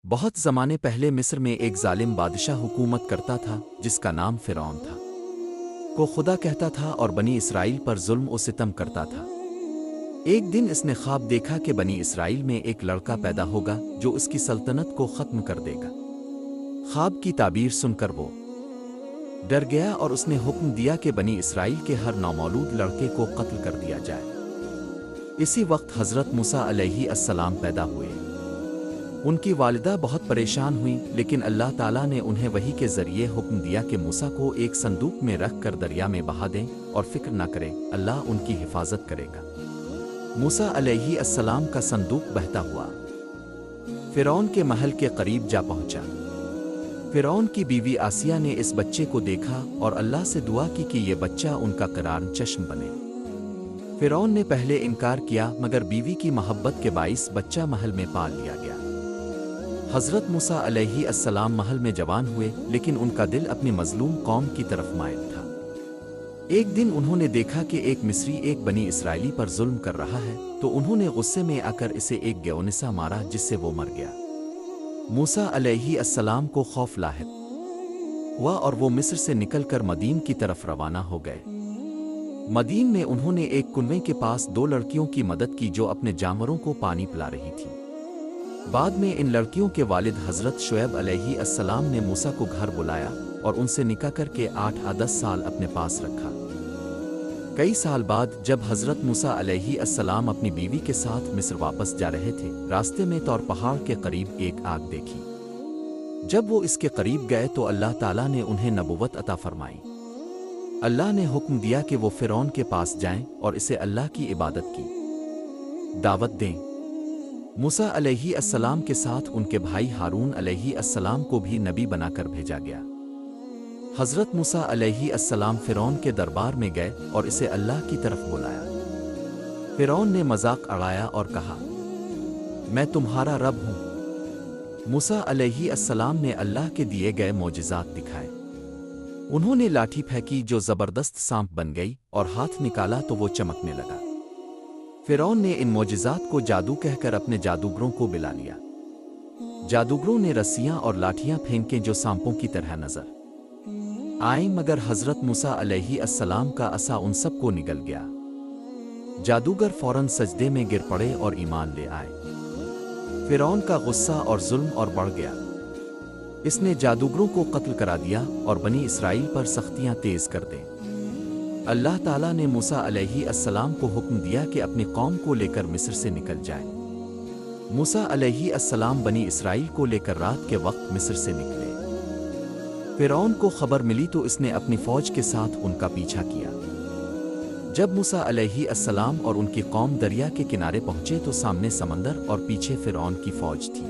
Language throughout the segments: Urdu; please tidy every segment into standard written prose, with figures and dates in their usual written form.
بہت زمانے پہلے مصر میں ایک ظالم بادشاہ حکومت کرتا تھا جس کا نام فرعون تھا۔ کو خدا کہتا تھا اور بنی اسرائیل پر ظلم و ستم کرتا تھا۔ ایک دن اس نے خواب دیکھا کہ بنی اسرائیل میں ایک لڑکا پیدا ہوگا جو اس کی سلطنت کو ختم کر دے گا۔ خواب کی تعبیر سن کر وہ ڈر گیا اور اس نے حکم دیا کہ بنی اسرائیل کے ہر نومولود لڑکے کو قتل کر دیا جائے۔ اسی وقت حضرت موسیٰ علیہ السلام پیدا ہوئے۔ ان کی والدہ بہت پریشان ہوئیں، لیکن اللہ تعالیٰ نے انہیں وحی کے ذریعے حکم دیا کہ موسیٰ کو ایک صندوق میں رکھ کر دریا میں بہا دیں اور فکر نہ کریں، اللہ ان کی حفاظت کرے گا۔ موسیٰ علیہ السلام کا صندوق بہتا ہوا فرعون کے محل کے قریب جا پہنچا۔ فرعون کی بیوی آسیہ نے اس بچے کو دیکھا اور اللہ سے دعا کی کہ یہ بچہ ان کا قرار چشم بنے۔ فرعون نے پہلے انکار کیا، مگر بیوی کی محبت کے باعث بچہ محل میں پال لیا گیا۔ حضرت موسیٰ علیہ السلام محل میں جوان ہوئے، لیکن ان کا دل اپنی مظلوم قوم کی طرف مائل تھا۔ ایک دن انہوں نے دیکھا کہ ایک مصری ایک بنی اسرائیلی پر ظلم کر رہا ہے، تو انہوں نے غصے میں آ کر اسے ایک گیونسا مارا جس سے وہ مر گیا۔ موسیٰ علیہ السلام کو خوف لاحق ہوا اور وہ مصر سے نکل کر مدین کی طرف روانہ ہو گئے۔ مدین میں انہوں نے ایک کنویں کے پاس دو لڑکیوں کی مدد کی جو اپنے جانوروں کو پانی پلا رہی تھی۔ بعد میں ان لڑکیوں کے والد حضرت شعیب علیہ السلام نے موسیٰ کو گھر بلایا اور ان سے نکاح کر کے 8 سال اپنے پاس رکھا۔ کئی سال بعد جب حضرت موسیٰ علیہ السلام اپنی بیوی کے ساتھ مصر واپس جا رہے تھے، راستے میں طور پہاڑ کے قریب ایک آگ دیکھی۔ جب وہ اس کے قریب گئے تو اللہ تعالیٰ نے انہیں نبوت عطا فرمائی۔ اللہ نے حکم دیا کہ وہ فرعون کے پاس جائیں اور اسے اللہ کی عبادت کی دعوت دیں۔ موسیٰ علیہ السلام کے ساتھ ان کے بھائی ہارون علیہ السلام کو بھی نبی بنا کر بھیجا گیا۔ حضرت موسیٰ علیہ السلام فرعون کے دربار میں گئے اور اسے اللہ کی طرف بلایا۔ فرعون نے مذاق اڑایا اور کہا، میں تمہارا رب ہوں۔ موسیٰ علیہ السلام نے اللہ کے دیے گئے معجزات دکھائے۔ انہوں نے لاٹھی پھینکی جو زبردست سانپ بن گئی اور ہاتھ نکالا تو وہ چمکنے لگا۔ فرعون نے ان معجزات کو جادو کہہ کر اپنے جادوگروں کو بلا لیا۔ جادوگروں نے رسیاں اور لاٹھیاں پھینکیں جو سانپوں کی طرح نظر آئیں، مگر حضرت موسیٰ علیہ السلام کا عصا ان سب کو نگل گیا۔ جادوگر فوراً سجدے میں گر پڑے اور ایمان لے آئے۔ فرعون کا غصہ اور ظلم اور بڑھ گیا۔ اس نے جادوگروں کو قتل کرا دیا اور بنی اسرائیل پر سختیاں تیز کر دیں۔ اللہ تعالیٰ نے موسیٰ علیہ السلام کو حکم دیا کہ اپنی قوم کو لے کر مصر سے نکل جائیں۔ موسیٰ علیہ السلام بنی اسرائیل کو لے کر رات کے وقت مصر سے نکلے۔ فرعون کو خبر ملی تو اس نے اپنی فوج کے ساتھ ان کا پیچھا کیا۔ جب موسیٰ علیہ السلام اور ان کی قوم دریا کے کنارے پہنچے تو سامنے سمندر اور پیچھے فرعون کی فوج تھی۔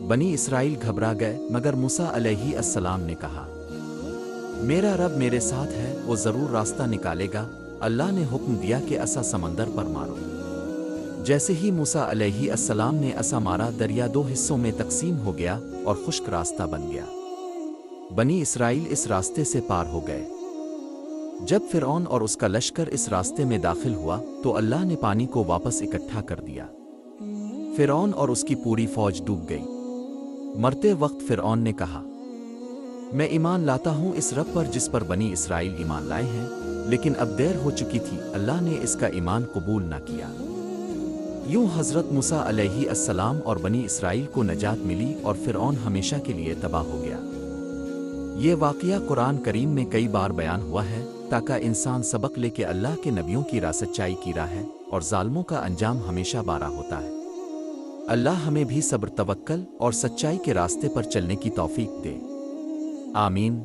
بنی اسرائیل گھبرا گئے، مگر موسیٰ علیہ السلام نے کہا، میرا رب میرے ساتھ ہے، وہ ضرور راستہ نکالے گا۔ اللہ نے حکم دیا کہ عصا سمندر پر مارو۔ جیسے ہی موسیٰ علیہ السلام نے عصا مارا، دریا دو حصوں میں تقسیم ہو گیا اور خشک راستہ بن گیا۔ بنی اسرائیل اس راستے سے پار ہو گئے۔ جب فرعون اور اس کا لشکر اس راستے میں داخل ہوا تو اللہ نے پانی کو واپس اکٹھا کر دیا۔ فرعون اور اس کی پوری فوج ڈوب گئی۔ مرتے وقت فرعون نے کہا، میں ایمان لاتا ہوں اس رب پر جس پر بنی اسرائیل ایمان لائے ہیں، لیکن اب دیر ہو چکی تھی، اللہ نے اس کا ایمان قبول نہ کیا۔ یوں حضرت موسیٰ علیہ السلام اور بنی اسرائیل کو نجات ملی اور فرعون ہمیشہ کے لیے تباہ ہو گیا۔ یہ واقعہ قرآن کریم میں کئی بار بیان ہوا ہے تاکہ انسان سبق لے کہ اللہ کے نبیوں کی راہ سچائی کی راہ ہے اور ظالموں کا انجام ہمیشہ بارا ہوتا ہے۔ اللہ ہمیں بھی صبر، توکل اور سچائی کے راستے پر چلنے کی توفیق دے۔ آمین۔